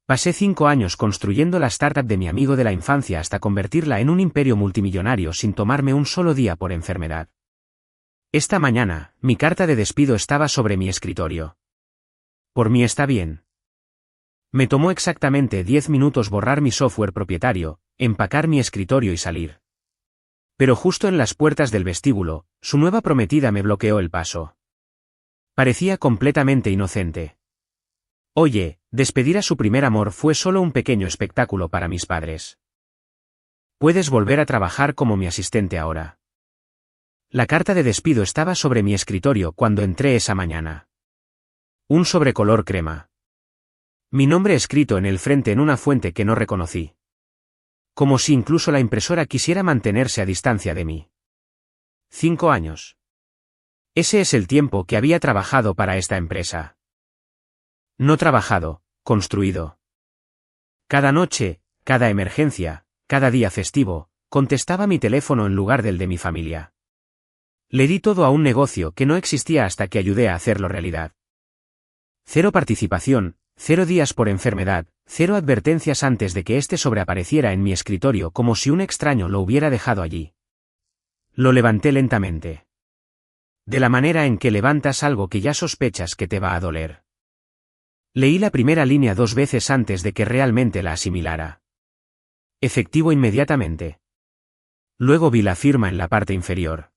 Pasé 5 años construyendo la startup de mi amigo de la infancia hasta convertirla en un imperio multimillonario sin tomarme un solo día por enfermedad. Esta mañana, mi carta de despido estaba sobre mi escritorio. Por mí está bien. Me tomó exactamente 10 minutos borrar mi software propietario, empacar mi escritorio y salir. Pero justo en las puertas del vestíbulo, su nueva prometida me bloqueó el paso. Parecía completamente inocente. Oye, despedir a su primer amor fue solo un pequeño espectáculo para mis padres. Puedes volver a trabajar como mi asistente ahora. La carta de despido estaba sobre mi escritorio cuando entré esa mañana. Un sobre color crema. Mi nombre escrito en el frente en una fuente que no reconocí. Como si incluso la impresora quisiera mantenerse a distancia de mí. 5 años. Ese es el tiempo que había trabajado para esta empresa. No trabajado, construido. Cada noche, cada emergencia, cada día festivo, contestaba mi teléfono en lugar del de mi familia. Le di todo a un negocio que no existía hasta que ayudé a hacerlo realidad. 0 participación, 0 días por enfermedad, 0 advertencias antes de que éste sobreapareciera en mi escritorio como si un extraño lo hubiera dejado allí. Lo levanté lentamente. De la manera en que levantas algo que ya sospechas que te va a doler. Leí la primera línea 2 veces antes de que realmente la asimilara. Efectivo inmediatamente. Luego vi la firma en la parte inferior.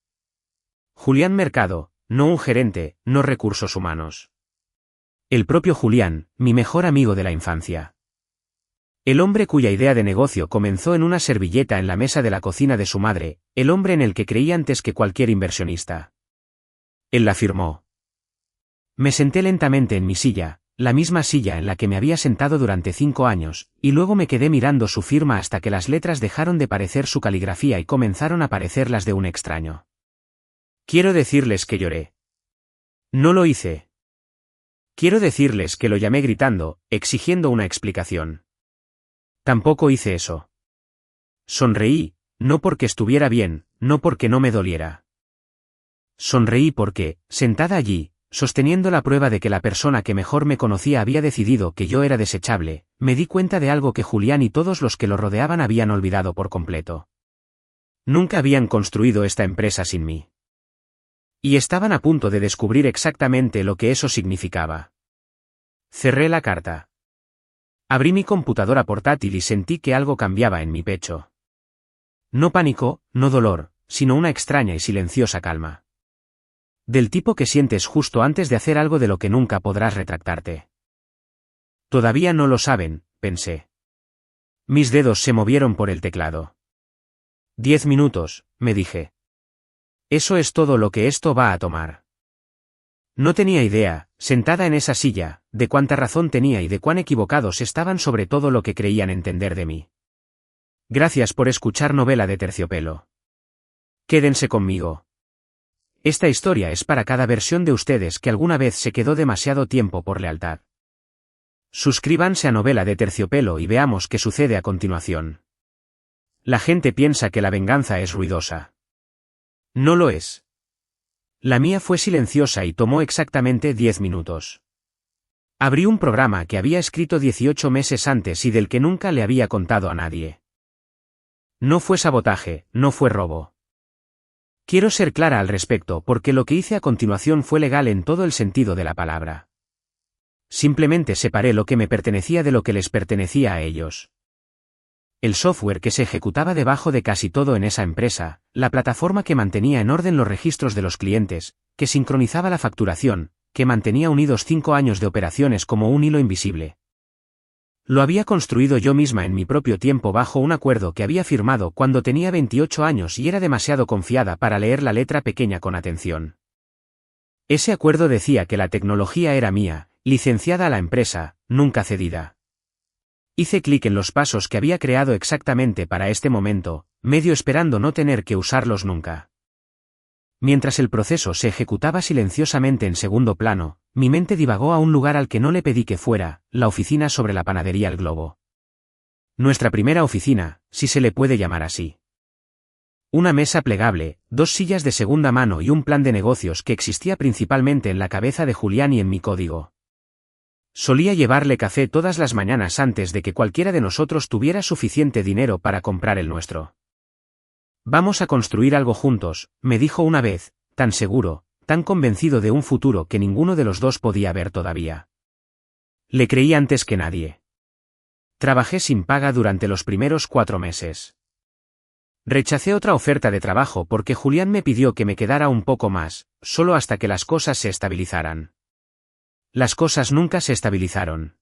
Julián Mercado, no un gerente, no recursos humanos. El propio Julián, mi mejor amigo de la infancia. El hombre cuya idea de negocio comenzó en una servilleta en la mesa de la cocina de su madre, el hombre en el que creí antes que cualquier inversionista. Él la firmó. Me senté lentamente en mi silla, la misma silla en la que me había sentado durante 5 años, y luego me quedé mirando su firma hasta que las letras dejaron de parecer su caligrafía y comenzaron a parecer las de un extraño. Quiero decirles que lloré. No lo hice. Quiero decirles que lo llamé gritando, exigiendo una explicación. Tampoco hice eso. Sonreí, no porque estuviera bien, no porque no me doliera. Sonreí porque, sentada allí, sosteniendo la prueba de que la persona que mejor me conocía había decidido que yo era desechable, me di cuenta de algo que Julián y todos los que lo rodeaban habían olvidado por completo. Nunca habían construido esta empresa sin mí. Y estaban a punto de descubrir exactamente lo que eso significaba. Cerré la carta. Abrí mi computadora portátil y sentí que algo cambiaba en mi pecho. No pánico, no dolor, sino una extraña y silenciosa calma. Del tipo que sientes justo antes de hacer algo de lo que nunca podrás retractarte. Todavía no lo saben, pensé. Mis dedos se movieron por el teclado. 10 minutos, me dije. Eso es todo lo que esto va a tomar. No tenía idea, sentada en esa silla, de cuánta razón tenía y de cuán equivocados estaban sobre todo lo que creían entender de mí. Gracias por escuchar Novela de Terciopelo. Quédense conmigo. Esta historia es para cada versión de ustedes que alguna vez se quedó demasiado tiempo por lealtad. Suscríbanse a Novela de Terciopelo y veamos qué sucede a continuación. La gente piensa que la venganza es ruidosa. No lo es. La mía fue silenciosa y tomó exactamente 10 minutos. Abrí un programa que había escrito 18 meses antes y del que nunca le había contado a nadie. No fue sabotaje, no fue robo. Quiero ser clara al respecto porque lo que hice a continuación fue legal en todo el sentido de la palabra. Simplemente separé lo que me pertenecía de lo que les pertenecía a ellos. El software que se ejecutaba debajo de casi todo en esa empresa, la plataforma que mantenía en orden los registros de los clientes, que sincronizaba la facturación, que mantenía unidos 5 años de operaciones como un hilo invisible. Lo había construido yo misma en mi propio tiempo bajo un acuerdo que había firmado cuando tenía 28 años y era demasiado confiada para leer la letra pequeña con atención. Ese acuerdo decía que la tecnología era mía, licenciada a la empresa, nunca cedida. Hice clic en los pasos que había creado exactamente para este momento, medio esperando no tener que usarlos nunca. Mientras el proceso se ejecutaba silenciosamente en segundo plano, mi mente divagó a un lugar al que no le pedí que fuera, la oficina sobre la panadería El Globo. Nuestra primera oficina, si se le puede llamar así. Una mesa plegable, 2 sillas de segunda mano y un plan de negocios que existía principalmente en la cabeza de Julián y en mi código. Solía llevarle café todas las mañanas antes de que cualquiera de nosotros tuviera suficiente dinero para comprar el nuestro. Vamos a construir algo juntos, me dijo una vez, tan seguro, tan convencido de un futuro que ninguno de los dos podía ver todavía. Le creí antes que nadie. Trabajé sin paga durante los primeros 4 meses. Rechacé otra oferta de trabajo porque Julián me pidió que me quedara un poco más, solo hasta que las cosas se estabilizaran. Las cosas nunca se estabilizaron.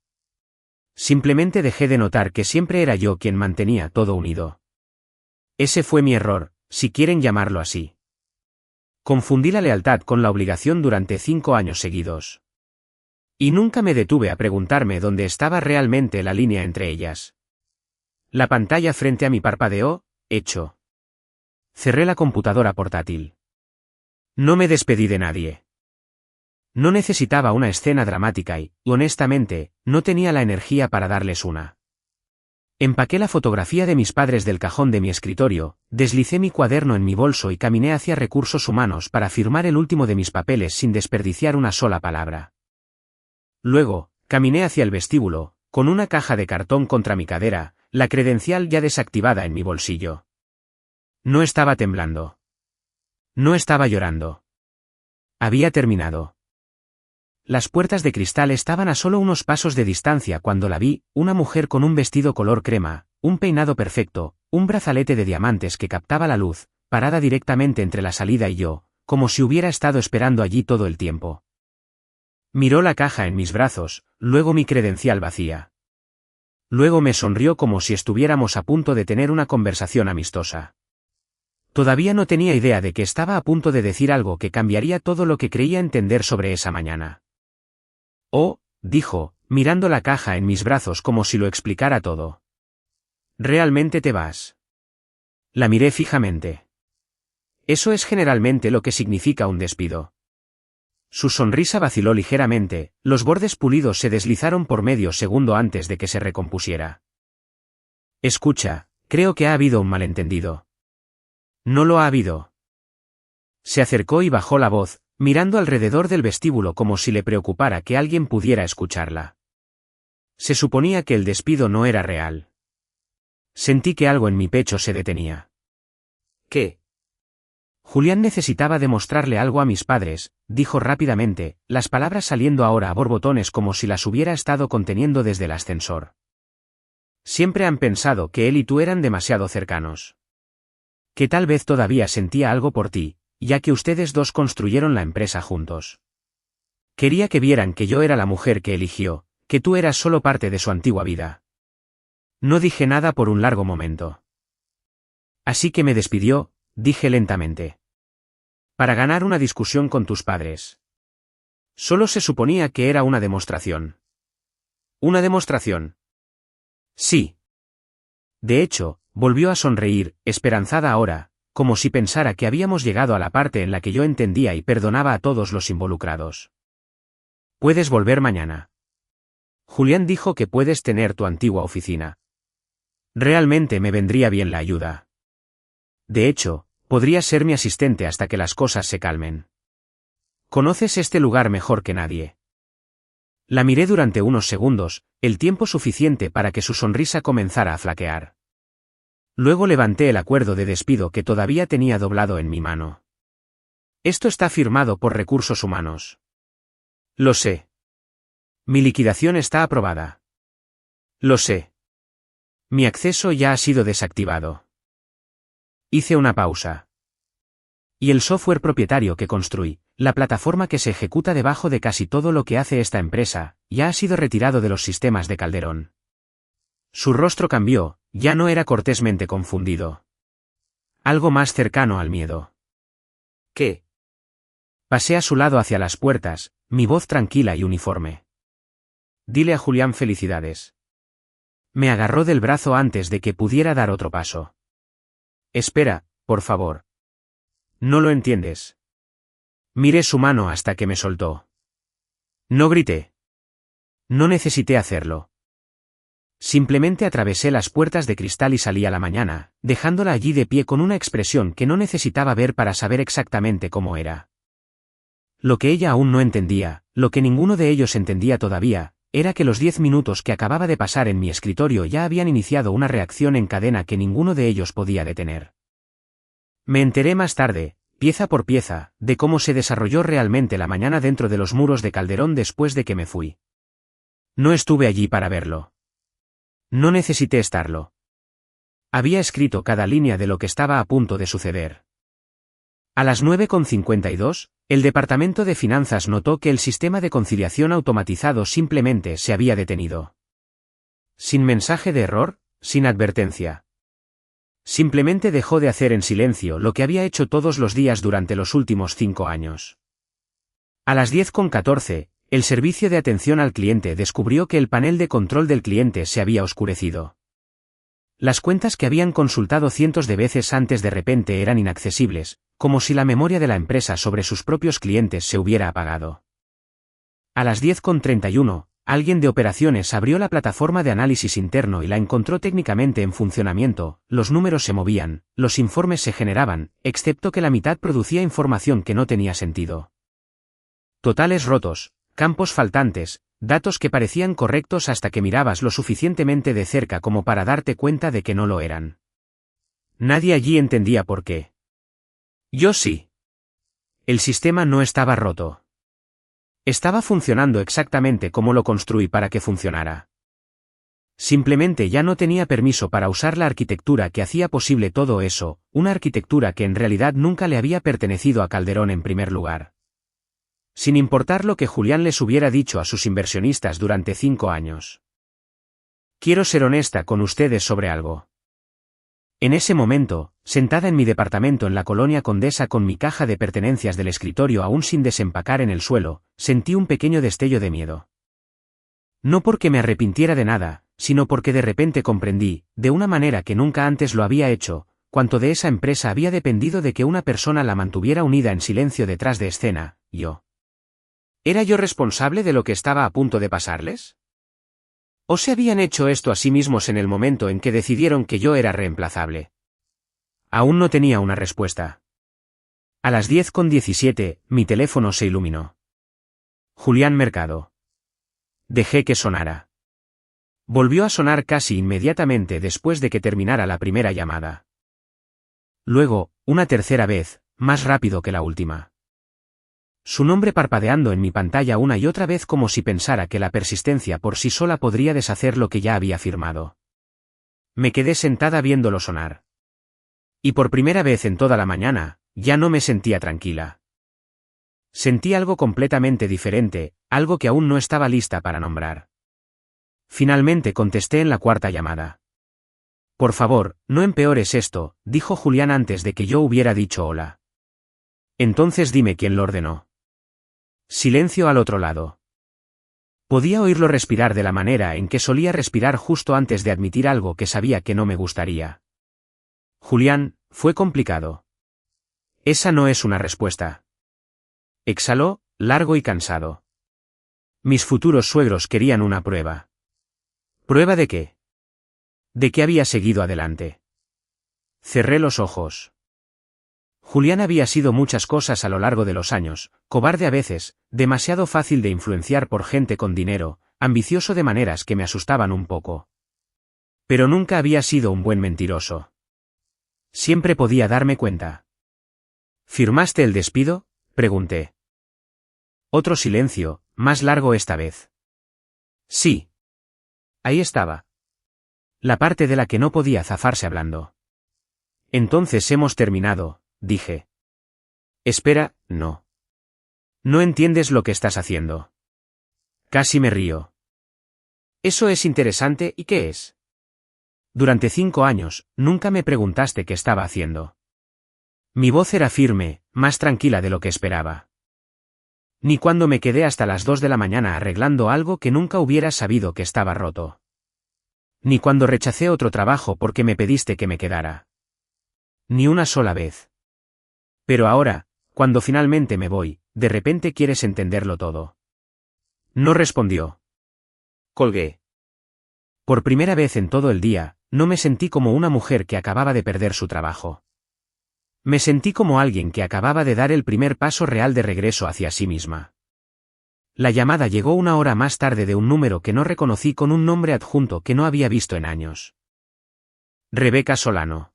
Simplemente dejé de notar que siempre era yo quien mantenía todo unido. Ese fue mi error, si quieren llamarlo así. Confundí la lealtad con la obligación durante 5 años seguidos. Y nunca me detuve a preguntarme dónde estaba realmente la línea entre ellas. La pantalla frente a mí parpadeó, hecho. Cerré la computadora portátil. No me despedí de nadie. No necesitaba una escena dramática y, honestamente, no tenía la energía para darles una. Empaqué la fotografía de mis padres del cajón de mi escritorio, deslicé mi cuaderno en mi bolso y caminé hacia Recursos Humanos para firmar el último de mis papeles sin desperdiciar una sola palabra. Luego, caminé hacia el vestíbulo, con una caja de cartón contra mi cadera, la credencial ya desactivada en mi bolsillo. No estaba temblando. No estaba llorando. Había terminado. Las puertas de cristal estaban a solo unos pasos de distancia cuando la vi, una mujer con un vestido color crema, un peinado perfecto, un brazalete de diamantes que captaba la luz, parada directamente entre la salida y yo, como si hubiera estado esperando allí todo el tiempo. Miró la caja en mis brazos, luego mi credencial vacía. Luego me sonrió como si estuviéramos a punto de tener una conversación amistosa. Todavía no tenía idea de que estaba a punto de decir algo que cambiaría todo lo que creía entender sobre esa mañana. Oh, dijo, mirando la caja en mis brazos como si lo explicara todo. ¿Realmente te vas? La miré fijamente. Eso es generalmente lo que significa un despido. Su sonrisa vaciló ligeramente, los bordes pulidos se deslizaron por medio segundo antes de que se recompusiera. Escucha, creo que ha habido un malentendido. No lo ha habido. Se acercó y bajó la voz, mirando alrededor del vestíbulo como si le preocupara que alguien pudiera escucharla. Se suponía que el despido no era real. Sentí que algo en mi pecho se detenía. ¿Qué? Julián necesitaba demostrarle algo a mis padres, dijo rápidamente, las palabras saliendo ahora a borbotones como si las hubiera estado conteniendo desde el ascensor. Siempre han pensado que él y tú eran demasiado cercanos. Que tal vez todavía sentía algo por ti, ya que ustedes dos construyeron la empresa juntos. Quería que vieran que yo era la mujer que eligió, que tú eras solo parte de su antigua vida. No dije nada por un largo momento. Así que me despidió, dije lentamente. Para ganar una discusión con tus padres. Solo se suponía que era una demostración. ¿Una demostración? Sí. De hecho, volvió a sonreír, esperanzada ahora, como si pensara que habíamos llegado a la parte en la que yo entendía y perdonaba a todos los involucrados. Puedes volver mañana. Julián dijo que puedes tener tu antigua oficina. Realmente me vendría bien la ayuda. De hecho, podrías ser mi asistente hasta que las cosas se calmen. Conoces este lugar mejor que nadie. La miré durante unos segundos, el tiempo suficiente para que su sonrisa comenzara a flaquear. Luego levanté el acuerdo de despido que todavía tenía doblado en mi mano. Esto está firmado por Recursos Humanos. Lo sé. Mi liquidación está aprobada. Lo sé. Mi acceso ya ha sido desactivado. Hice una pausa. Y el software propietario que construí, la plataforma que se ejecuta debajo de casi todo lo que hace esta empresa, ya ha sido retirado de los sistemas de Calderón. Su rostro cambió, ya no era cortésmente confundido. Algo más cercano al miedo. ¿Qué? Pasé a su lado hacia las puertas, mi voz tranquila y uniforme. Dile a Julián felicidades. Me agarró del brazo antes de que pudiera dar otro paso. Espera, por favor. No lo entiendes. Miré su mano hasta que me soltó. No grité. No necesité hacerlo. Simplemente atravesé las puertas de cristal y salí a la mañana, dejándola allí de pie con una expresión que no necesitaba ver para saber exactamente cómo era. Lo que ella aún no entendía, lo que ninguno de ellos entendía todavía, era que los 10 minutos que acababa de pasar en mi escritorio ya habían iniciado una reacción en cadena que ninguno de ellos podía detener. Me enteré más tarde, pieza por pieza, de cómo se desarrolló realmente la mañana dentro de los muros de Calderón después de que me fui. No estuve allí para verlo. No necesité estarlo. Había escrito cada línea de lo que estaba a punto de suceder. A las 9:52, el Departamento de Finanzas notó que el sistema de conciliación automatizado simplemente se había detenido. Sin mensaje de error, sin advertencia. Simplemente dejó de hacer en silencio lo que había hecho todos los días durante los últimos 5 años. A las 10:14, el servicio de atención al cliente descubrió que el panel de control del cliente se había oscurecido. Las cuentas que habían consultado cientos de veces antes de repente eran inaccesibles, como si la memoria de la empresa sobre sus propios clientes se hubiera apagado. A las 10:31, alguien de operaciones abrió la plataforma de análisis interno y la encontró técnicamente en funcionamiento, los números se movían, los informes se generaban, excepto que la mitad producía información que no tenía sentido. Totales rotos, campos faltantes, datos que parecían correctos hasta que mirabas lo suficientemente de cerca como para darte cuenta de que no lo eran. Nadie allí entendía por qué. Yo sí. El sistema no estaba roto. Estaba funcionando exactamente como lo construí para que funcionara. Simplemente ya no tenía permiso para usar la arquitectura que hacía posible todo eso, una arquitectura que en realidad nunca le había pertenecido a Calderón en primer lugar. Sin importar lo que Julián les hubiera dicho a sus inversionistas durante 5 años. Quiero ser honesta con ustedes sobre algo. En ese momento, sentada en mi departamento en la Colonia Condesa con mi caja de pertenencias del escritorio aún sin desempacar en el suelo, sentí un pequeño destello de miedo. No porque me arrepintiera de nada, sino porque de repente comprendí, de una manera que nunca antes lo había hecho, cuánto de esa empresa había dependido de que una persona la mantuviera unida en silencio detrás de escena, yo. ¿Era yo responsable de lo que estaba a punto de pasarles? ¿O se habían hecho esto a sí mismos en el momento en que decidieron que yo era reemplazable? Aún no tenía una respuesta. A las 10:17, mi teléfono se iluminó. Julián Mercado. Dejé que sonara. Volvió a sonar casi inmediatamente después de que terminara la primera llamada. Luego, una tercera vez, más rápido que la última. Su nombre parpadeando en mi pantalla una y otra vez como si pensara que la persistencia por sí sola podría deshacer lo que ya había firmado. Me quedé sentada viéndolo sonar. Y por primera vez en toda la mañana, ya no me sentía tranquila. Sentí algo completamente diferente, algo que aún no estaba lista para nombrar. Finalmente contesté en la cuarta llamada. Por favor, no empeores esto, dijo Julián antes de que yo hubiera dicho hola. Entonces dime quién lo ordenó. Silencio al otro lado. Podía oírlo respirar de la manera en que solía respirar justo antes de admitir algo que sabía que no me gustaría. Julián, fue complicado. Esa no es una respuesta. Exhaló, largo y cansado. Mis futuros suegros querían una prueba. ¿Prueba de qué? De que había seguido adelante. Cerré los ojos. Julián había sido muchas cosas a lo largo de los años, cobarde a veces, demasiado fácil de influenciar por gente con dinero, ambicioso de maneras que me asustaban un poco. Pero nunca había sido un buen mentiroso. Siempre podía darme cuenta. ¿Firmaste el despido?, pregunté. Otro silencio, más largo esta vez. Sí. Ahí estaba. La parte de la que no podía zafarse hablando. Entonces hemos terminado, dije. Espera, no. No entiendes lo que estás haciendo. Casi me río. Eso es interesante, ¿y qué es? Durante 5 años, nunca me preguntaste qué estaba haciendo. Mi voz era firme, más tranquila de lo que esperaba. Ni cuando me quedé hasta las 2 de la mañana arreglando algo que nunca hubieras sabido que estaba roto. Ni cuando rechacé otro trabajo porque me pediste que me quedara. Ni una sola vez. Pero ahora, cuando finalmente me voy, de repente quieres entenderlo todo. No respondió. Colgué. Por primera vez en todo el día, no me sentí como una mujer que acababa de perder su trabajo. Me sentí como alguien que acababa de dar el primer paso real de regreso hacia sí misma. La llamada llegó una hora más tarde de un número que no reconocí con un nombre adjunto que no había visto en años. Rebeca Solano.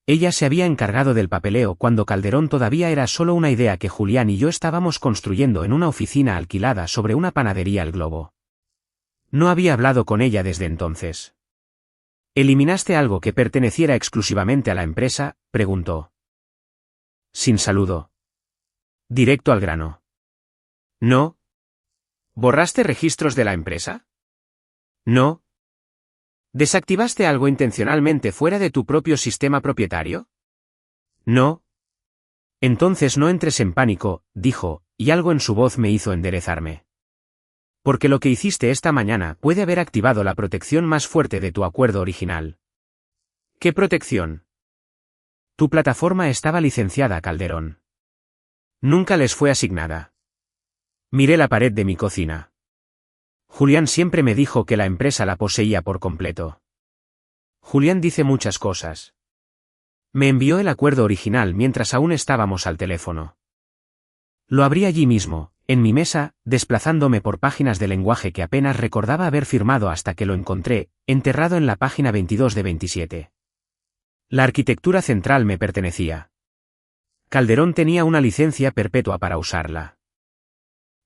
Ella se había encargado del papeleo cuando Calderón todavía era solo una idea que Julián y yo estábamos construyendo en una oficina alquilada sobre una panadería El Globo. No había hablado con ella desde entonces. ¿Eliminaste algo que perteneciera exclusivamente a la empresa?, preguntó. Sin saludo. Directo al grano. No. ¿Borraste registros de la empresa? No. ¿Desactivaste algo intencionalmente fuera de tu propio sistema propietario? No. Entonces no entres en pánico, dijo, y algo en su voz me hizo enderezarme. Porque lo que hiciste esta mañana puede haber activado la protección más fuerte de tu acuerdo original. ¿Qué protección? Tu plataforma estaba licenciada, Calderón. Nunca les fue asignada. Miré la pared de mi cocina. Julián siempre me dijo que la empresa la poseía por completo. Julián dice muchas cosas. Me envió el acuerdo original mientras aún estábamos al teléfono. Lo abrí allí mismo, en mi mesa, desplazándome por páginas de lenguaje que apenas recordaba haber firmado hasta que lo encontré, enterrado en la página 22 de 27. La arquitectura central me pertenecía. Calderón tenía una licencia perpetua para usarla.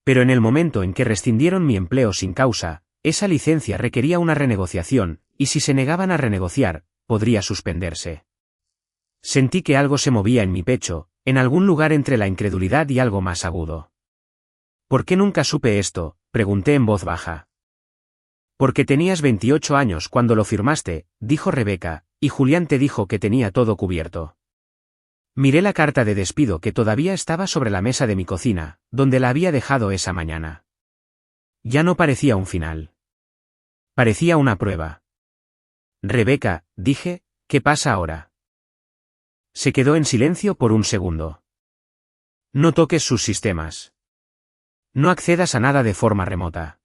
Pero en el momento en que rescindieron mi empleo sin causa, esa licencia requería una renegociación, y si se negaban a renegociar, podría suspenderse. Sentí que algo se movía en mi pecho, en algún lugar entre la incredulidad y algo más agudo. ¿Por qué nunca supe esto?, pregunté en voz baja. Porque tenías 28 años cuando lo firmaste, dijo Rebeca, y Julián te dijo que tenía todo cubierto. Miré la carta de despido que todavía estaba sobre la mesa de mi cocina, donde la había dejado esa mañana. Ya no parecía un final. Parecía una prueba. Rebeca, dije, ¿qué pasa ahora? Se quedó en silencio por un segundo. No toques sus sistemas. No accedas a nada de forma remota.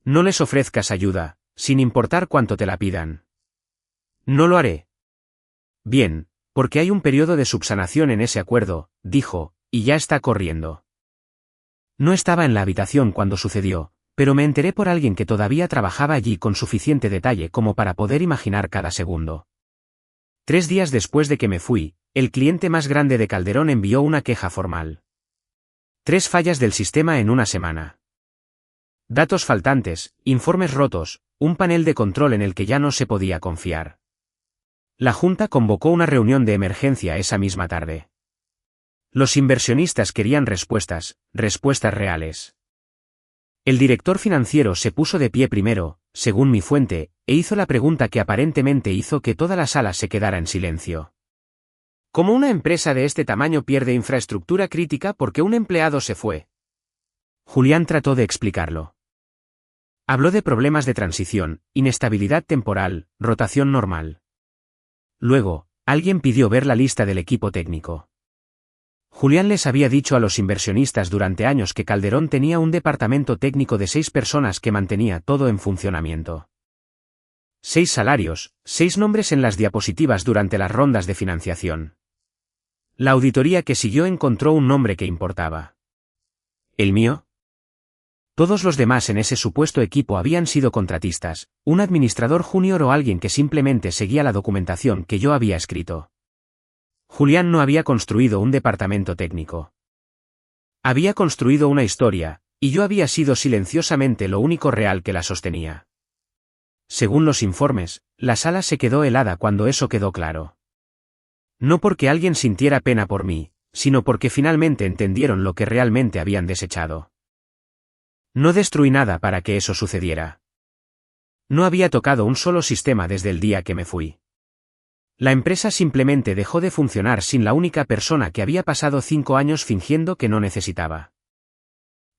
No les ofrezcas ayuda, sin importar cuánto te la pidan. No lo haré. Bien. Porque hay un periodo de subsanación en ese acuerdo, dijo, y ya está corriendo. No estaba en la habitación cuando sucedió, pero me enteré por alguien que todavía trabajaba allí con suficiente detalle como para poder imaginar cada segundo. 3 días después de que me fui, el cliente más grande de Calderón envió una queja formal. 3 fallas del sistema en una semana. Datos faltantes, informes rotos, un panel de control en el que ya no se podía confiar. La Junta convocó una reunión de emergencia esa misma tarde. Los inversionistas querían respuestas reales. El director financiero se puso de pie primero, según mi fuente, e hizo la pregunta que aparentemente hizo que toda la sala se quedara en silencio. ¿Cómo una empresa de este tamaño pierde infraestructura crítica porque un empleado se fue? Julián trató de explicarlo. Habló de problemas de transición, inestabilidad temporal, rotación normal. Luego, alguien pidió ver la lista del equipo técnico. Julián les había dicho a los inversionistas durante años que Calderón tenía un departamento técnico de 6 personas que mantenía todo en funcionamiento. 6 salarios, 6 nombres en las diapositivas durante las rondas de financiación. La auditoría que siguió encontró un nombre que importaba. ¿El mío? Todos los demás en ese supuesto equipo habían sido contratistas, un administrador junior o alguien que simplemente seguía la documentación que yo había escrito. Julián no había construido un departamento técnico. Había construido una historia, y yo había sido silenciosamente lo único real que la sostenía. Según los informes, la sala se quedó helada cuando eso quedó claro. No porque alguien sintiera pena por mí, sino porque finalmente entendieron lo que realmente habían desechado. No destruí nada para que eso sucediera. No había tocado un solo sistema desde el día que me fui. La empresa simplemente dejó de funcionar sin la única persona que había pasado 5 años fingiendo que no necesitaba.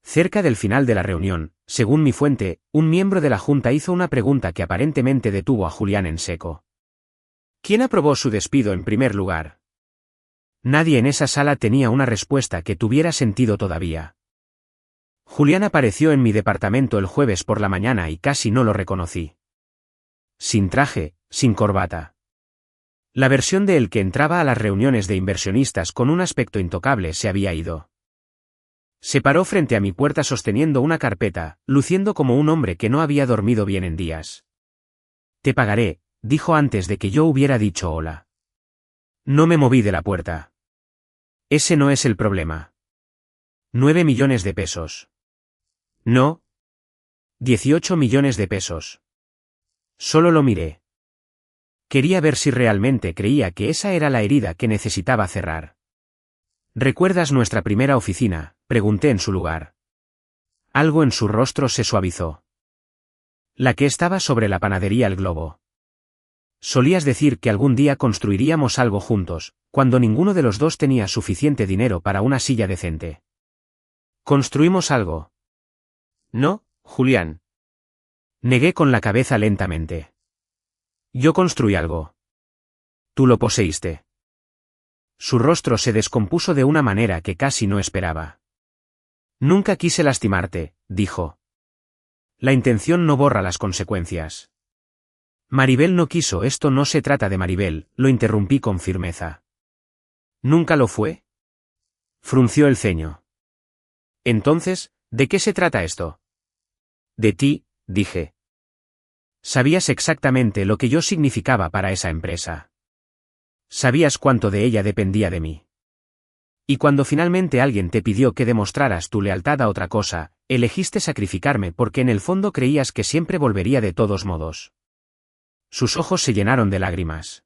Cerca del final de la reunión, según mi fuente, un miembro de la Junta hizo una pregunta que aparentemente detuvo a Julián en seco. ¿Quién aprobó su despido en primer lugar? Nadie en esa sala tenía una respuesta que tuviera sentido todavía. Julián apareció en mi departamento el jueves por la mañana y casi no lo reconocí. Sin traje, sin corbata. La versión de él que entraba a las reuniones de inversionistas con un aspecto intocable se había ido. Se paró frente a mi puerta sosteniendo una carpeta, luciendo como un hombre que no había dormido bien en días. Te pagaré, dijo antes de que yo hubiera dicho hola. No me moví de la puerta. Ese no es el problema. 9 millones de pesos. No. 18 millones de pesos. Solo lo miré. Quería ver si realmente creía que esa era la herida que necesitaba cerrar. ¿Recuerdas nuestra primera oficina?, pregunté en su lugar. Algo en su rostro se suavizó. La que estaba sobre la panadería El Globo. Solías decir que algún día construiríamos algo juntos, cuando ninguno de los dos tenía suficiente dinero para una silla decente. ¿Construimos algo? No, Julián. Negué con la cabeza lentamente. Yo construí algo. Tú lo poseíste. Su rostro se descompuso de una manera que casi no esperaba. Nunca quise lastimarte, dijo. La intención no borra las consecuencias. Maribel no quiso. Esto no se trata de Maribel, lo interrumpí con firmeza. ¿Nunca lo fue? Frunció el ceño. Entonces, ¿de qué se trata esto? De ti, dije. Sabías exactamente lo que yo significaba para esa empresa. Sabías cuánto de ella dependía de mí. Y cuando finalmente alguien te pidió que demostraras tu lealtad a otra cosa, elegiste sacrificarme porque en el fondo creías que siempre volvería de todos modos. Sus ojos se llenaron de lágrimas.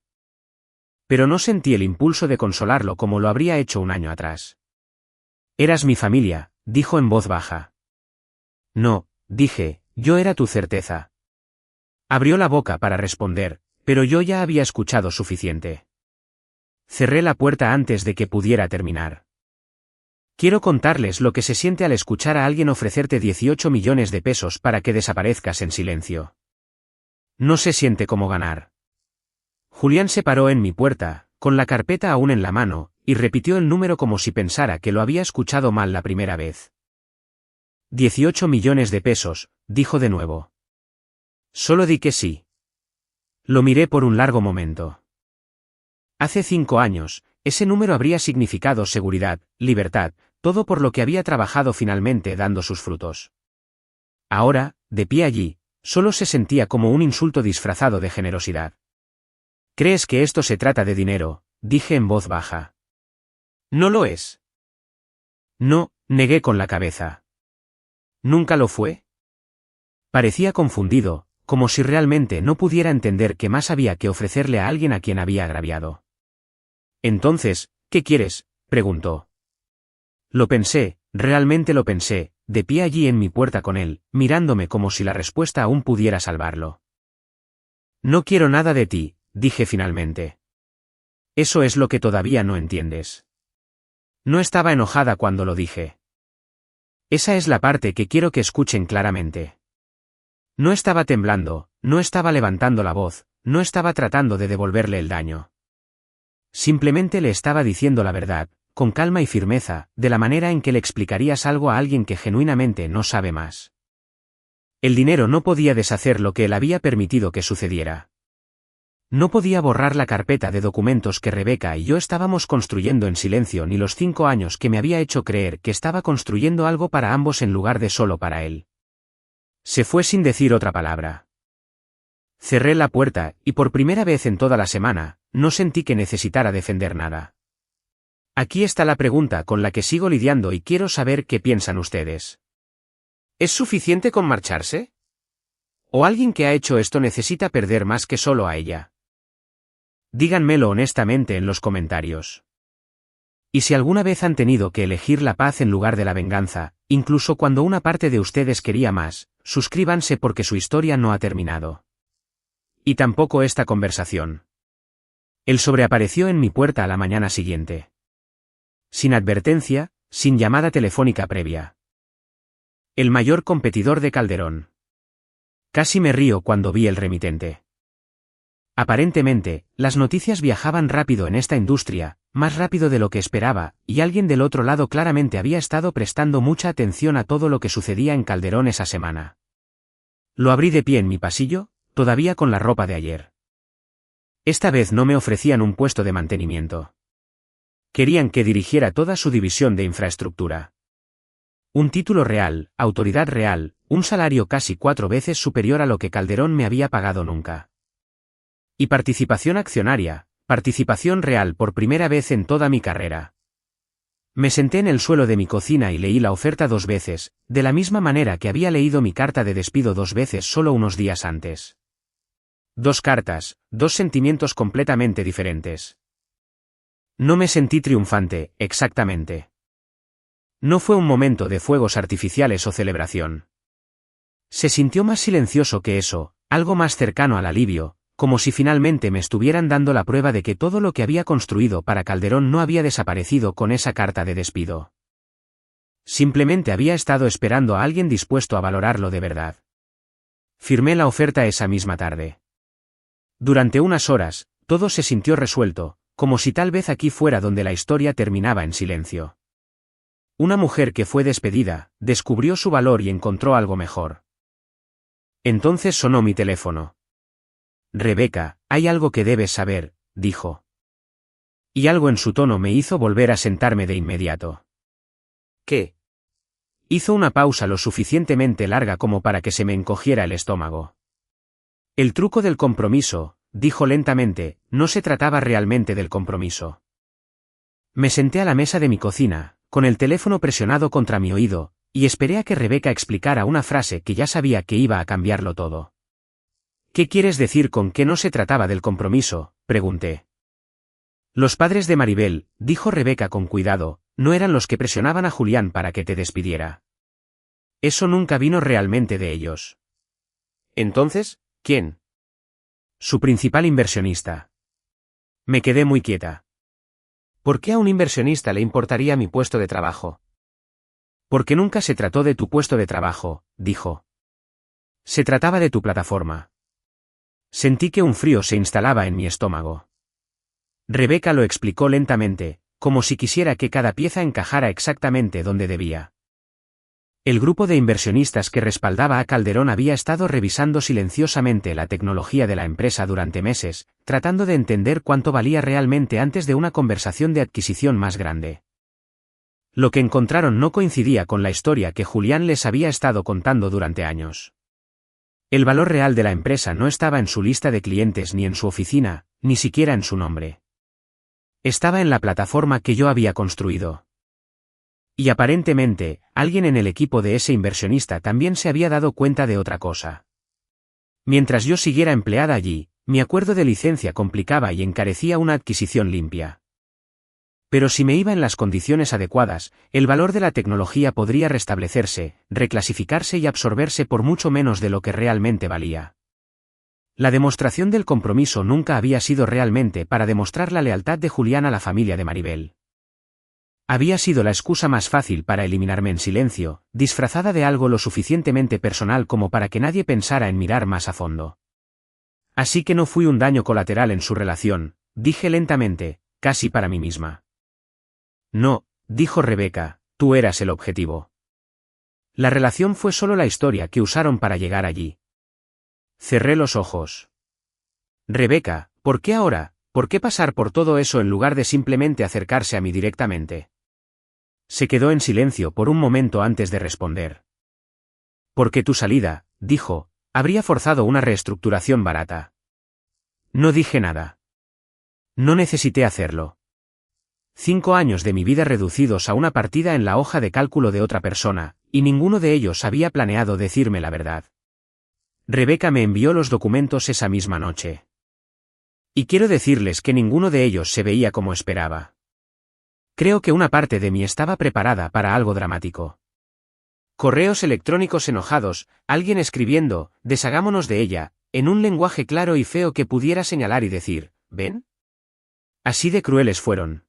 Pero no sentí el impulso de consolarlo como lo habría hecho un año atrás. Eras mi familia, dijo en voz baja. No, dije, yo era tu certeza. Abrió la boca para responder, pero yo ya había escuchado suficiente. Cerré la puerta antes de que pudiera terminar. Quiero contarles lo que se siente al escuchar a alguien ofrecerte 18 millones de pesos para que desaparezcas en silencio. No se siente como ganar. Julián se paró en mi puerta, con la carpeta aún en la mano, y repitió el número como si pensara que lo había escuchado mal la primera vez. 18 millones de pesos, dijo de nuevo. Solo di que sí. Lo miré por un largo momento. Hace 5 años, ese número habría significado seguridad, libertad, todo por lo que había trabajado finalmente dando sus frutos. Ahora, de pie allí, solo se sentía como un insulto disfrazado de generosidad. ¿Crees que esto se trata de dinero?, dije en voz baja. No lo es. No, negué con la cabeza. ¿Nunca lo fue? Parecía confundido, como si realmente no pudiera entender qué más había que ofrecerle a alguien a quien había agraviado. Entonces, ¿qué quieres?, preguntó. Lo pensé, realmente lo pensé, de pie allí en mi puerta con él, mirándome como si la respuesta aún pudiera salvarlo. No quiero nada de ti, dije finalmente. Eso es lo que todavía no entiendes. No estaba enojada cuando lo dije. Esa es la parte que quiero que escuchen claramente. No estaba temblando, no estaba levantando la voz, no estaba tratando de devolverle el daño. Simplemente le estaba diciendo la verdad, con calma y firmeza, de la manera en que le explicarías algo a alguien que genuinamente no sabe más. El dinero no podía deshacer lo que él había permitido que sucediera. No podía borrar la carpeta de documentos que Rebeca y yo estábamos construyendo en silencio ni los 5 años que me había hecho creer que estaba construyendo algo para ambos en lugar de solo para él. Se fue sin decir otra palabra. Cerré la puerta, y por primera vez en toda la semana, no sentí que necesitara defender nada. Aquí está la pregunta con la que sigo lidiando y quiero saber qué piensan ustedes. ¿Es suficiente con marcharse? ¿O alguien que ha hecho esto necesita perder más que solo a ella? Díganmelo honestamente en los comentarios. Y si alguna vez han tenido que elegir la paz en lugar de la venganza, incluso cuando una parte de ustedes quería más, suscríbanse porque su historia no ha terminado. Y tampoco esta conversación. Él sobreapareció en mi puerta a la mañana siguiente. Sin advertencia, sin llamada telefónica previa. El mayor competidor de Calderón. Casi me río cuando vi el remitente. Aparentemente, las noticias viajaban rápido en esta industria, más rápido de lo que esperaba, y alguien del otro lado claramente había estado prestando mucha atención a todo lo que sucedía en Calderón esa semana. Lo abrí de pie en mi pasillo, todavía con la ropa de ayer. Esta vez no me ofrecían un puesto de mantenimiento. Querían que dirigiera toda su división de infraestructura. Un título real, autoridad real, un salario casi 4 veces superior a lo que Calderón me había pagado nunca. Y participación accionaria, participación real por primera vez en toda mi carrera. Me senté en el suelo de mi cocina y leí la oferta 2 veces, de la misma manera que había leído mi carta de despido 2 veces solo unos días antes. 2 cartas, 2 sentimientos completamente diferentes. No me sentí triunfante, exactamente. No fue un momento de fuegos artificiales o celebración. Se sintió más silencioso que eso, algo más cercano al alivio, como si finalmente me estuvieran dando la prueba de que todo lo que había construido para Calderón no había desaparecido con esa carta de despido. Simplemente había estado esperando a alguien dispuesto a valorarlo de verdad. Firmé la oferta esa misma tarde. Durante unas horas, todo se sintió resuelto, como si tal vez aquí fuera donde la historia terminaba en silencio. Una mujer que fue despedida, descubrió su valor y encontró algo mejor. Entonces sonó mi teléfono. Rebeca, hay algo que debes saber, dijo. Y algo en su tono me hizo volver a sentarme de inmediato. ¿Qué? Hizo una pausa lo suficientemente larga como para que se me encogiera el estómago. El truco del compromiso, dijo lentamente, no se trataba realmente del compromiso. Me senté a la mesa de mi cocina, con el teléfono presionado contra mi oído, y esperé a que Rebeca explicara una frase que ya sabía que iba a cambiarlo todo. ¿Qué quieres decir con que no se trataba del compromiso?, pregunté. Los padres de Maribel, dijo Rebeca con cuidado, no eran los que presionaban a Julián para que te despidiera. Eso nunca vino realmente de ellos. ¿Entonces, quién? Su principal inversionista. Me quedé muy quieta. ¿Por qué a un inversionista le importaría mi puesto de trabajo? Porque nunca se trató de tu puesto de trabajo, dijo. Se trataba de tu plataforma. Sentí que un frío se instalaba en mi estómago. Rebeca lo explicó lentamente, como si quisiera que cada pieza encajara exactamente donde debía. El grupo de inversionistas que respaldaba a Calderón había estado revisando silenciosamente la tecnología de la empresa durante meses, tratando de entender cuánto valía realmente antes de una conversación de adquisición más grande. Lo que encontraron no coincidía con la historia que Julián les había estado contando durante años. El valor real de la empresa no estaba en su lista de clientes ni en su oficina, ni siquiera en su nombre. Estaba en la plataforma que yo había construido. Y aparentemente, alguien en el equipo de ese inversionista también se había dado cuenta de otra cosa. Mientras yo siguiera empleada allí, mi acuerdo de licencia complicaba y encarecía una adquisición limpia. Pero si me iba en las condiciones adecuadas, el valor de la tecnología podría restablecerse, reclasificarse y absorberse por mucho menos de lo que realmente valía. La demostración del compromiso nunca había sido realmente para demostrar la lealtad de Julián a la familia de Maribel. Había sido la excusa más fácil para eliminarme en silencio, disfrazada de algo lo suficientemente personal como para que nadie pensara en mirar más a fondo. Así que no fui un daño colateral en su relación, dije lentamente, casi para mí misma. No, dijo Rebeca, tú eras el objetivo. La relación fue solo la historia que usaron para llegar allí. Cerré los ojos. Rebeca, ¿por qué ahora? ¿Por qué pasar por todo eso en lugar de simplemente acercarse a mí directamente? Se quedó en silencio por un momento antes de responder. Porque tu salida, dijo, habría forzado una reestructuración barata. No dije nada. No necesité hacerlo. 5 años de mi vida reducidos a una partida en la hoja de cálculo de otra persona, y ninguno de ellos había planeado decirme la verdad. Rebeca me envió los documentos esa misma noche. Y quiero decirles que ninguno de ellos se veía como esperaba. Creo que una parte de mí estaba preparada para algo dramático. Correos electrónicos enojados, alguien escribiendo, deshagámonos de ella, en un lenguaje claro y feo que pudiera señalar y decir, ¿ven? Así de crueles fueron.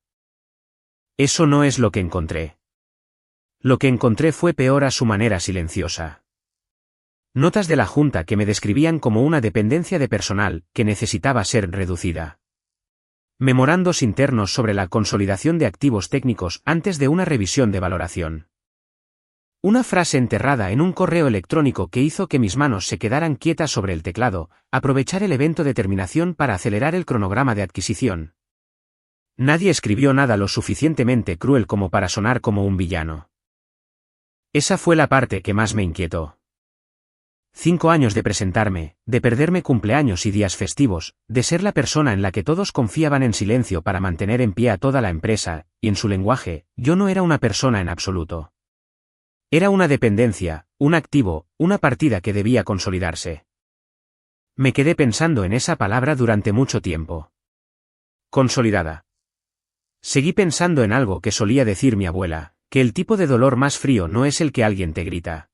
Eso no es lo que encontré. Lo que encontré fue peor a su manera silenciosa. Notas de la Junta que me describían como una dependencia de personal que necesitaba ser reducida. Memorandos internos sobre la consolidación de activos técnicos antes de una revisión de valoración. Una frase enterrada en un correo electrónico que hizo que mis manos se quedaran quietas sobre el teclado, aprovechar el evento de terminación para acelerar el cronograma de adquisición. Nadie escribió nada lo suficientemente cruel como para sonar como un villano. Esa fue la parte que más me inquietó. 5 años de presentarme, de perderme cumpleaños y días festivos, de ser la persona en la que todos confiaban en silencio para mantener en pie a toda la empresa, y en su lenguaje, yo no era una persona en absoluto. Era una dependencia, un activo, una partida que debía consolidarse. Me quedé pensando en esa palabra durante mucho tiempo. Consolidada. Seguí pensando en algo que solía decir mi abuela, que el tipo de dolor más frío no es el que alguien te grita.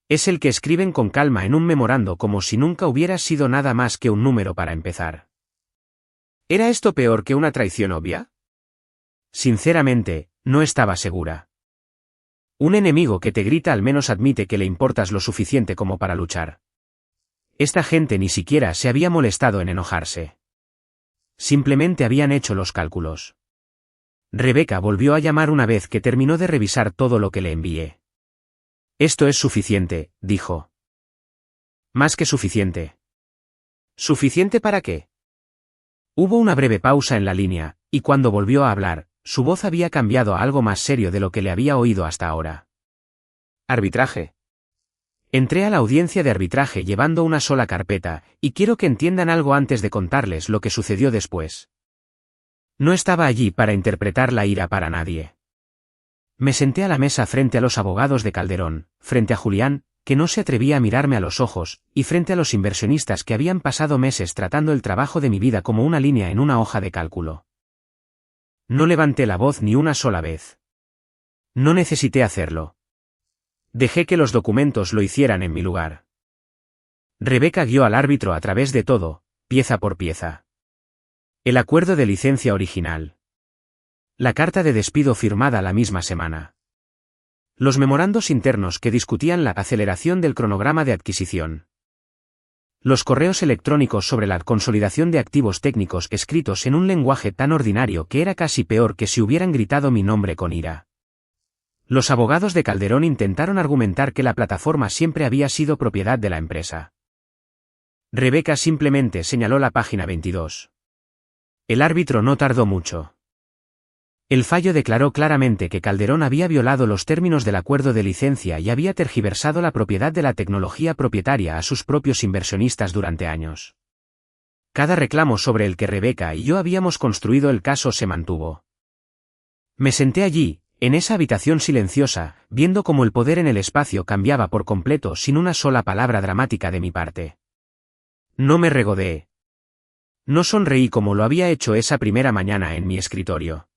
Es el que escriben con calma en un memorando como si nunca hubieras sido nada más que un número para empezar. ¿Era esto peor que una traición obvia? Sinceramente, no estaba segura. Un enemigo que te grita al menos admite que le importas lo suficiente como para luchar. Esta gente ni siquiera se había molestado en enojarse. Simplemente habían hecho los cálculos. Rebeca volvió a llamar una vez que terminó de revisar todo lo que le envié. Esto es suficiente, dijo. Más que suficiente. ¿Suficiente para qué? Hubo una breve pausa en la línea, y cuando volvió a hablar, su voz había cambiado a algo más serio de lo que le había oído hasta ahora. Arbitraje. Entré a la audiencia de arbitraje llevando una sola carpeta, y quiero que entiendan algo antes de contarles lo que sucedió después. No estaba allí para interpretar la ira para nadie. Me senté a la mesa frente a los abogados de Calderón, frente a Julián, que no se atrevía a mirarme a los ojos, y frente a los inversionistas que habían pasado meses tratando el trabajo de mi vida como una línea en una hoja de cálculo. No levanté la voz ni una sola vez. No necesité hacerlo. Dejé que los documentos lo hicieran en mi lugar. Rebeca guió al árbitro a través de todo, pieza por pieza. El acuerdo de licencia original. La carta de despido firmada la misma semana. Los memorandos internos que discutían la aceleración del cronograma de adquisición. Los correos electrónicos sobre la consolidación de activos técnicos escritos en un lenguaje tan ordinario que era casi peor que si hubieran gritado mi nombre con ira. Los abogados de Calderón intentaron argumentar que la plataforma siempre había sido propiedad de la empresa. Rebeca simplemente señaló la página 22. El árbitro no tardó mucho. El fallo declaró claramente que Calderón había violado los términos del acuerdo de licencia y había tergiversado la propiedad de la tecnología propietaria a sus propios inversionistas durante años. Cada reclamo sobre el que Rebeca y yo habíamos construido el caso se mantuvo. Me senté allí, en esa habitación silenciosa, viendo cómo el poder en el espacio cambiaba por completo sin una sola palabra dramática de mi parte. No me regodeé. No sonreí como lo había hecho esa primera mañana en mi escritorio.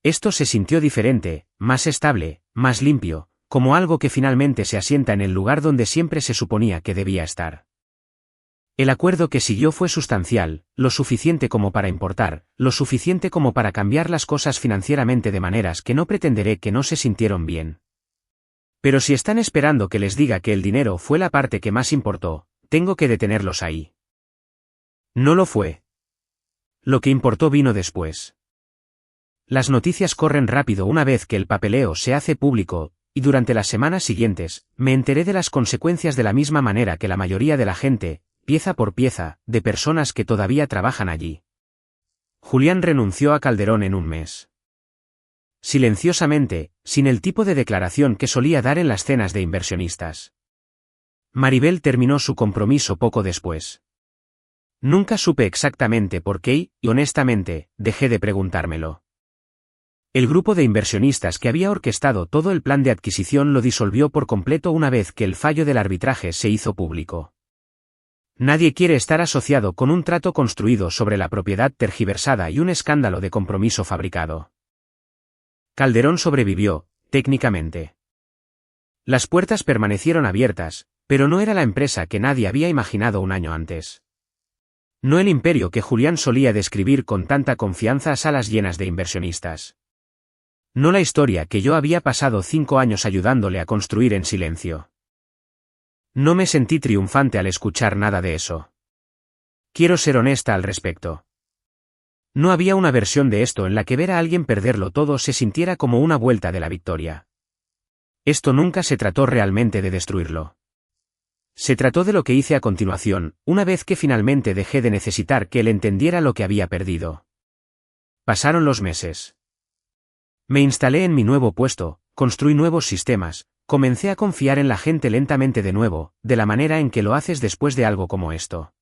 Esto se sintió diferente, más estable, más limpio, como algo que finalmente se asienta en el lugar donde siempre se suponía que debía estar. El acuerdo que siguió fue sustancial, lo suficiente como para importar, lo suficiente como para cambiar las cosas financieramente de maneras que no pretenderé que no se sintieron bien. Pero si están esperando que les diga que el dinero fue la parte que más importó, tengo que detenerlos ahí. No lo fue. Lo que importó vino después. Las noticias corren rápido una vez que el papeleo se hace público, y durante las semanas siguientes, me enteré de las consecuencias de la misma manera que la mayoría de la gente, pieza por pieza, de personas que todavía trabajan allí. Julián renunció a Calderón en un mes. Silenciosamente, sin el tipo de declaración que solía dar en las cenas de inversionistas. Maribel terminó su compromiso poco después. Nunca supe exactamente por qué y, honestamente, dejé de preguntármelo. El grupo de inversionistas que había orquestado todo el plan de adquisición lo disolvió por completo una vez que el fallo del arbitraje se hizo público. Nadie quiere estar asociado con un trato construido sobre la propiedad tergiversada y un escándalo de compromiso fabricado. Calderón sobrevivió, técnicamente. Las puertas permanecieron abiertas, pero no era la empresa que nadie había imaginado un año antes. No el imperio que Julián solía describir con tanta confianza a salas llenas de inversionistas. No la historia que yo había pasado 5 años ayudándole a construir en silencio. No me sentí triunfante al escuchar nada de eso. Quiero ser honesta al respecto. No había una versión de esto en la que ver a alguien perderlo todo se sintiera como una vuelta de la victoria. Esto nunca se trató realmente de destruirlo. Se trató de lo que hice a continuación, una vez que finalmente dejé de necesitar que él entendiera lo que había perdido. Pasaron los meses. Me instalé en mi nuevo puesto, construí nuevos sistemas, comencé a confiar en la gente lentamente de nuevo, de la manera en que lo haces después de algo como esto.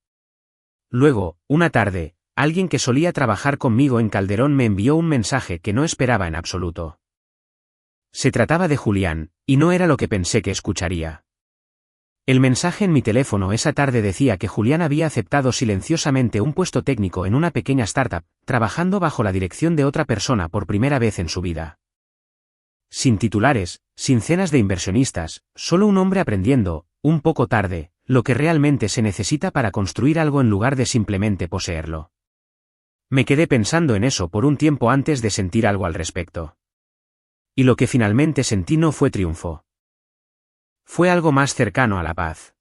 Luego, una tarde, alguien que solía trabajar conmigo en Calderón me envió un mensaje que no esperaba en absoluto. Se trataba de Julián, y no era lo que pensé que escucharía. El mensaje en mi teléfono esa tarde decía que Julián había aceptado silenciosamente un puesto técnico en una pequeña startup, trabajando bajo la dirección de otra persona por primera vez en su vida. Sin titulares, sin cenas de inversionistas, solo un hombre aprendiendo, un poco tarde, lo que realmente se necesita para construir algo en lugar de simplemente poseerlo. Me quedé pensando en eso por un tiempo antes de sentir algo al respecto. Y lo que finalmente sentí no fue triunfo. Fue algo más cercano a la paz.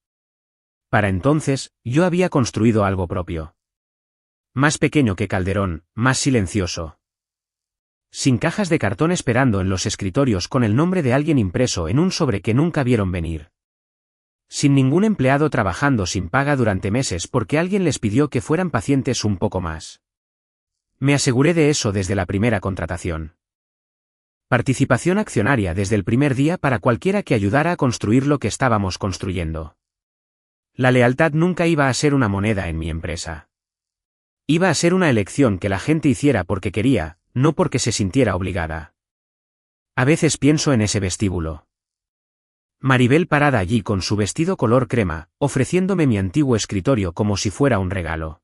Para entonces, yo había construido algo propio. Más pequeño que Calderón, más silencioso. Sin cajas de cartón esperando en los escritorios con el nombre de alguien impreso en un sobre que nunca vieron venir. Sin ningún empleado trabajando sin paga durante meses porque alguien les pidió que fueran pacientes un poco más. Me aseguré de eso desde la primera contratación. Participación accionaria desde el primer día para cualquiera que ayudara a construir lo que estábamos construyendo. La lealtad nunca iba a ser una moneda en mi empresa. Iba a ser una elección que la gente hiciera porque quería, no porque se sintiera obligada. A veces pienso en ese vestíbulo. Maribel parada allí con su vestido color crema, ofreciéndome mi antiguo escritorio como si fuera un regalo.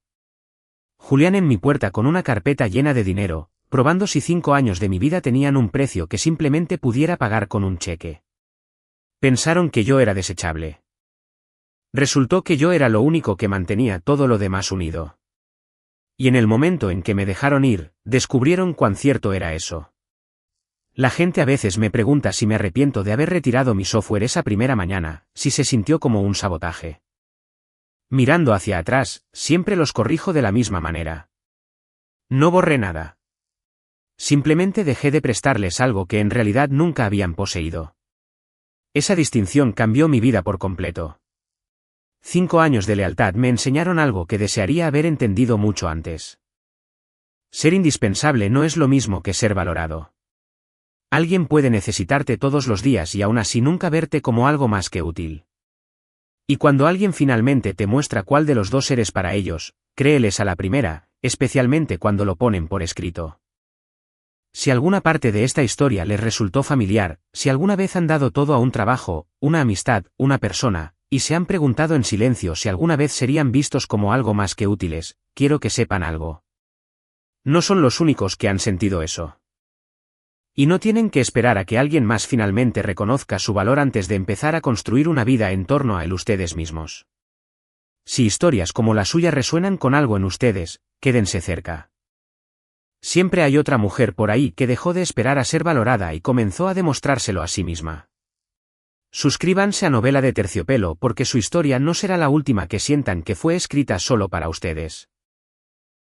Julián en mi puerta con una carpeta llena de dinero, probando si 5 años de mi vida tenían un precio que simplemente pudiera pagar con un cheque. Pensaron que yo era desechable. Resultó que yo era lo único que mantenía todo lo demás unido. Y en el momento en que me dejaron ir, descubrieron cuán cierto era eso. La gente a veces me pregunta si me arrepiento de haber retirado mi software esa primera mañana, si se sintió como un sabotaje. Mirando hacia atrás, siempre los corrijo de la misma manera. No borré nada. Simplemente dejé de prestarles algo que en realidad nunca habían poseído. Esa distinción cambió mi vida por completo. 5 años de lealtad me enseñaron algo que desearía haber entendido mucho antes. Ser indispensable no es lo mismo que ser valorado. Alguien puede necesitarte todos los días y aún así nunca verte como algo más que útil. Y cuando alguien finalmente te muestra cuál de los dos eres para ellos, créeles a la primera, especialmente cuando lo ponen por escrito. Si alguna parte de esta historia les resultó familiar, si alguna vez han dado todo a un trabajo, una amistad, una persona, y se han preguntado en silencio si alguna vez serían vistos como algo más que útiles, quiero que sepan algo. No son los únicos que han sentido eso. Y no tienen que esperar a que alguien más finalmente reconozca su valor antes de empezar a construir una vida en torno a él ustedes mismos. Si historias como la suya resuenan con algo en ustedes, quédense cerca. Siempre hay otra mujer por ahí que dejó de esperar a ser valorada y comenzó a demostrárselo a sí misma. Suscríbanse a Novela de Terciopelo porque su historia no será la última que sientan que fue escrita solo para ustedes.